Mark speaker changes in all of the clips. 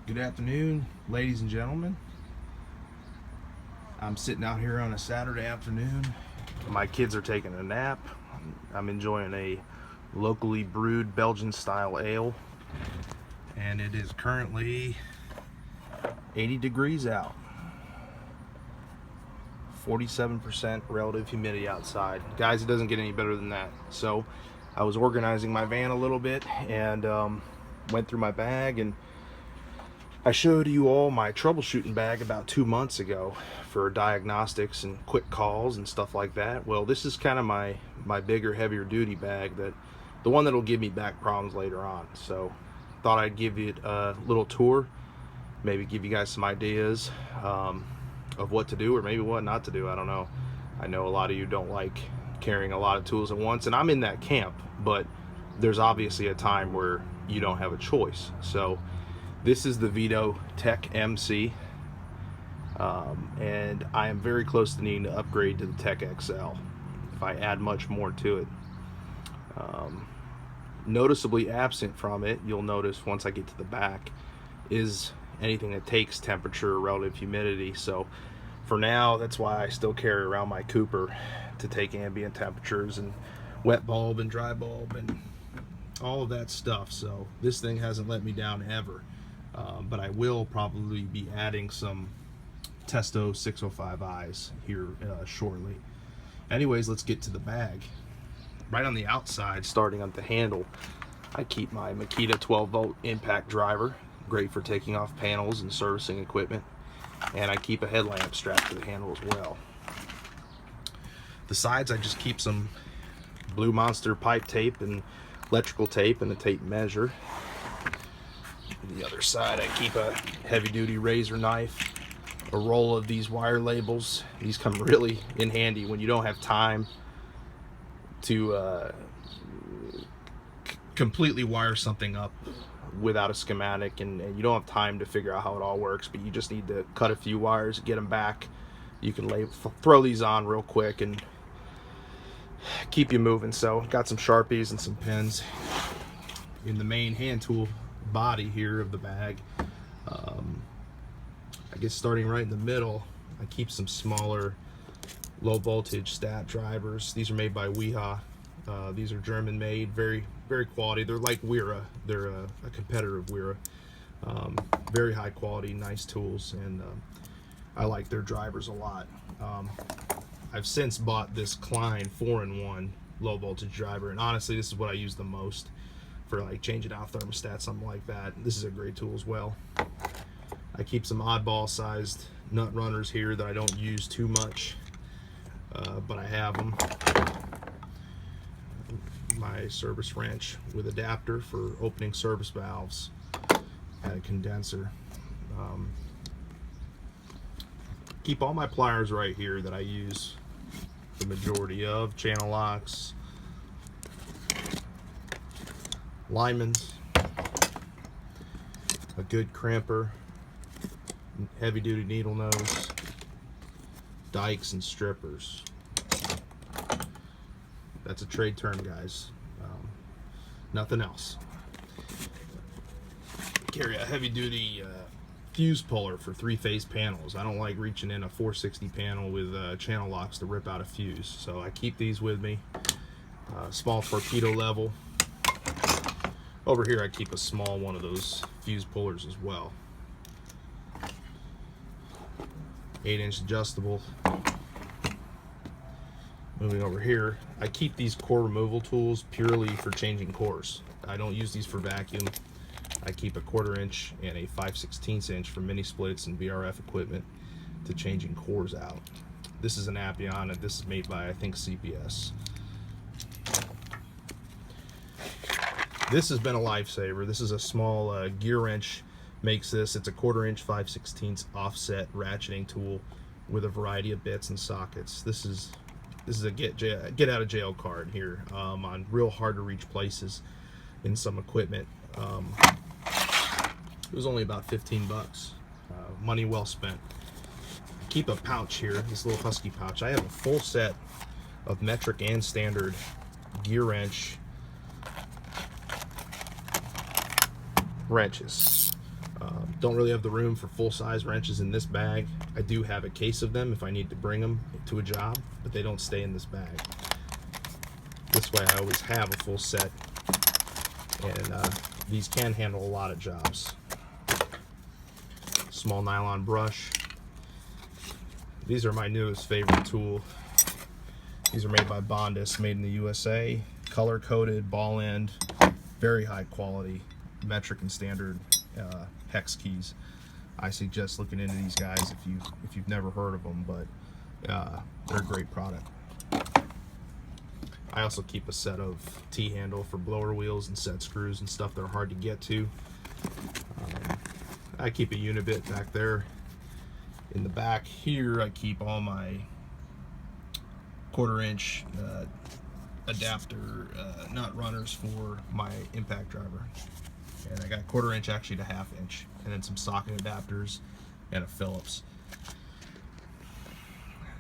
Speaker 1: Good afternoon, ladies and gentlemen. I'm sitting out here on a Saturday afternoon. My kids are taking a nap. I'm enjoying a locally brewed Belgian style ale, and it is currently 80 degrees out. 47% relative humidity outside. Guys, it doesn't get any better than that. So I was organizing my van a little bit and went through my bag, and I showed you all my troubleshooting bag about 2 months ago for diagnostics and quick calls and stuff like that. Well, this is kind of my bigger, heavier duty bag, that the one that'll give me back problems later on. So thought I'd give you a little tour, maybe give you guys some ideas of what to do or maybe what not to do. I don't know. I know a lot of you don't like carrying a lot of tools at once, and I'm in that camp, but there's obviously a time where you don't have a choice. So this is the Veto Tech LC, and I am very close to needing to upgrade to the Tech XL if I add much more to it. Noticeably absent from it, you'll notice once I get to the back, is anything that takes temperature or relative humidity. So for now, that's why I still carry around my Cooper to take ambient temperatures and wet bulb and dry bulb and all of that stuff. So this thing hasn't let me down ever. But I will probably be adding some Testo 605Is here shortly. Anyways, let's get to the bag. Right on the outside, starting at the handle, I keep my Makita 12-volt impact driver, great for taking off panels and servicing equipment, and I keep a headlamp strapped to the handle as well. The sides, I just keep some Blue Monster pipe tape and electrical tape and a tape measure. The other side, I keep a heavy-duty razor knife, a roll of these wire labels. These come really in handy when you don't have time to completely wire something up without a schematic, and you don't have time to figure out how it all works, but you just need to cut a few wires, get them back. You can throw these on real quick and keep you moving. So got some Sharpies and some pens in the main hand tool body here of the bag. I guess starting right in the middle, I keep some smaller low voltage stat drivers. These are made by Weha. These are German made, very quality. They're like Wera. They're a competitor of Wera. Very high quality, nice tools, and I like their drivers a lot. I've since bought this Klein 4-in-1 low voltage driver, and honestly this is what I use the most for like changing out thermostats, something like that. This is a great tool as well. I keep some oddball sized nut runners here that I don't use too much, but I have them. My service wrench with adapter for opening service valves, and a condenser. Keep all my pliers right here that I use the majority of. Channel locks, lineman's, a good crimper, heavy duty needle nose, dikes, and strippers. That's a trade term, guys. Nothing else. Carry a heavy duty fuse puller for 3-phase panels. I don't like reaching in a 460 panel with channel locks to rip out a fuse, so I keep these with me. Small torpedo level. Over here I keep a small one of those fuse pullers as well. 8-inch adjustable. Moving over here, I keep these core removal tools purely for changing cores. I don't use these for vacuum. I keep a 1/4 inch and a 5/16 inch for mini splits and VRF equipment to changing cores out. This is an Appian, and this is made by, I think, CPS. This has been a lifesaver. This is a small gear wrench. Makes this. It's a 1/4 inch 5/16 offset ratcheting tool with a variety of bits and sockets. This is a get out of jail card here on real hard to reach places in some equipment. It was only about 15 bucks. Money well spent. Keep a pouch here, this little husky pouch. I have a full set of metric and standard gear wrenches. Don't really have the room for full-size wrenches in this bag. I do have a case of them if I need to bring them to a job, but they don't stay in this bag. This way I always have a full set, and these can handle a lot of jobs. Small nylon brush. These are my newest favorite tool. These are made by Bondis, made in the USA, color coded, ball end, very high quality, metric and standard hex keys. I suggest looking into these guys if you've never heard of them, but they're a great product. I also keep a set of T-handle for blower wheels and set screws and stuff that are hard to get to. I keep a unibit back there. In the back here, I keep all my 1/4-inch adapter nut runners for my impact driver. And I got 1/4-inch actually to 1/2 inch, and then some socket adapters and a Phillips.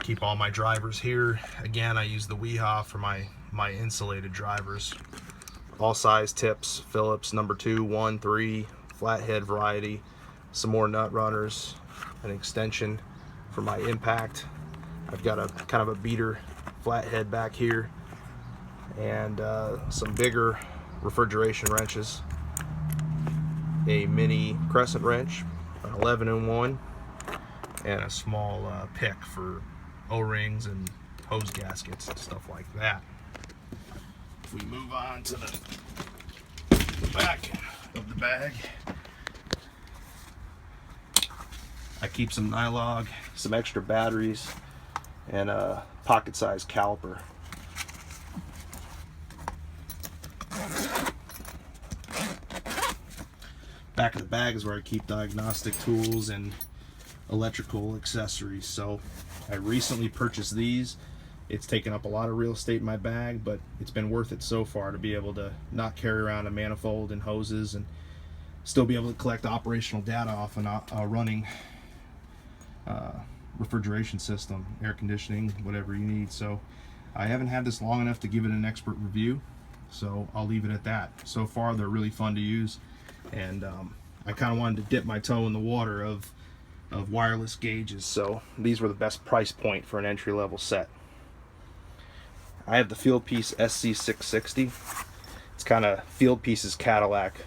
Speaker 1: Keep all my drivers here. Again, I use the Weehaw for my insulated drivers. All size tips, Phillips number 2, 1, 3, flathead variety, some more nut runners, an extension for my impact. I've got a kind of a beater flathead back here, and some bigger refrigeration wrenches, a mini crescent wrench, an 11-in-1, and a small pick for O-rings and hose gaskets and stuff like that. If we move on to the back of the bag, I keep some Nylon, some extra batteries, and a pocket-sized caliper. Back of the bag is where I keep diagnostic tools and electrical accessories. So I recently purchased these. It's taken up a lot of real estate in my bag, but it's been worth it so far to be able to not carry around a manifold and hoses and still be able to collect operational data off a running refrigeration system, air conditioning, whatever you need. So I haven't had this long enough to give it an expert review, so I'll leave it at that. So far they're really fun to use, and I kind of wanted to dip my toe in the water of wireless gauges, so these were the best price point for an entry-level set. I have the Fieldpiece SC660. It's kind of Fieldpiece's Cadillac.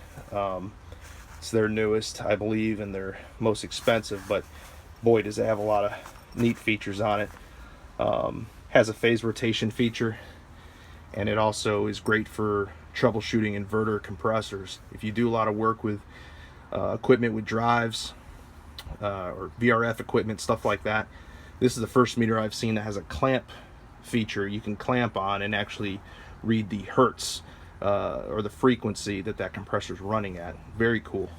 Speaker 1: It's their newest, I believe, and their most expensive, but boy does it have a lot of neat features on it. Has a phase rotation feature, and it also is great for troubleshooting inverter compressors. If you do a lot of work with equipment with drives or VRF equipment, stuff like that, this is the first meter I've seen that has a clamp feature. You can clamp on and actually read the hertz or the frequency that compressor is running at. Very cool.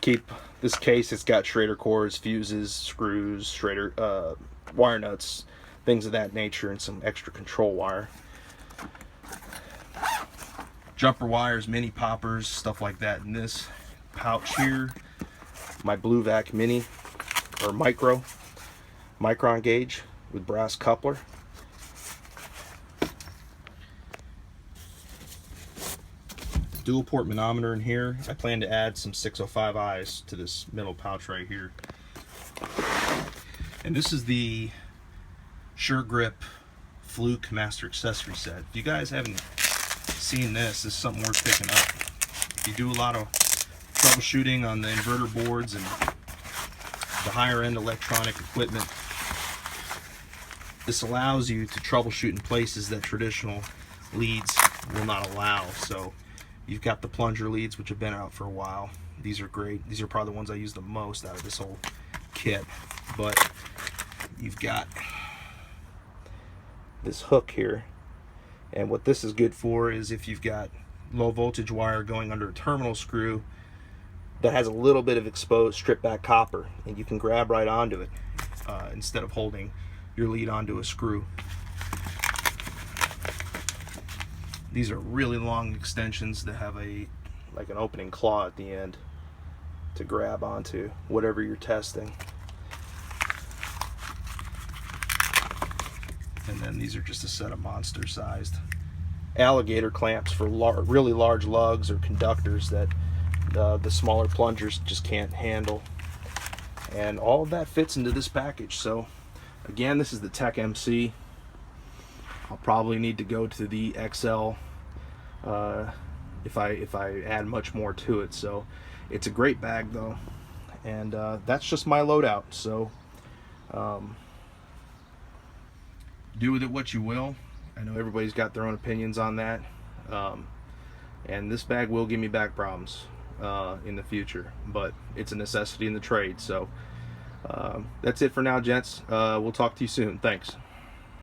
Speaker 1: Keep this case. It's got Schrader cords, fuses, screws, Schrader wire nuts, things of that nature, and some extra control wire. Jumper wires, mini poppers, stuff like that. In this pouch here, my Blue Vac Mini or micron gauge with brass coupler. Dual port manometer in here. I plan to add some 605Is to this middle pouch right here. And this is the Sure Grip Fluke Master Accessory set. If you guys haven't seen this is something worth picking up. If you do a lot of troubleshooting on the inverter boards and the higher end electronic equipment, this allows you to troubleshoot in places that traditional leads will not allow. So you've got the Plunger Leads, which have been out for a while. These are great. These are probably the ones I use the most out of this whole kit. But you've got this hook here, and what this is good for is if you've got low voltage wire going under a terminal screw that has a little bit of exposed stripped back copper, and you can grab right onto it instead of holding your lead onto a screw. These are really long extensions that have like an opening claw at the end to grab onto whatever you're testing. And then these are just a set of monster sized alligator clamps for really large lugs or conductors that the smaller plungers just can't handle. And all of that fits into this package. So again, this is the Tech MC. I'll probably need to go to the XL if I add much more to it. So it's a great bag though, and that's just my loadout. So do with it what you will. I know everybody's got their own opinions on that, and this bag will give me back problems in the future, but it's a necessity in the trade. So that's it for now, gents. We'll talk to you soon. Thanks.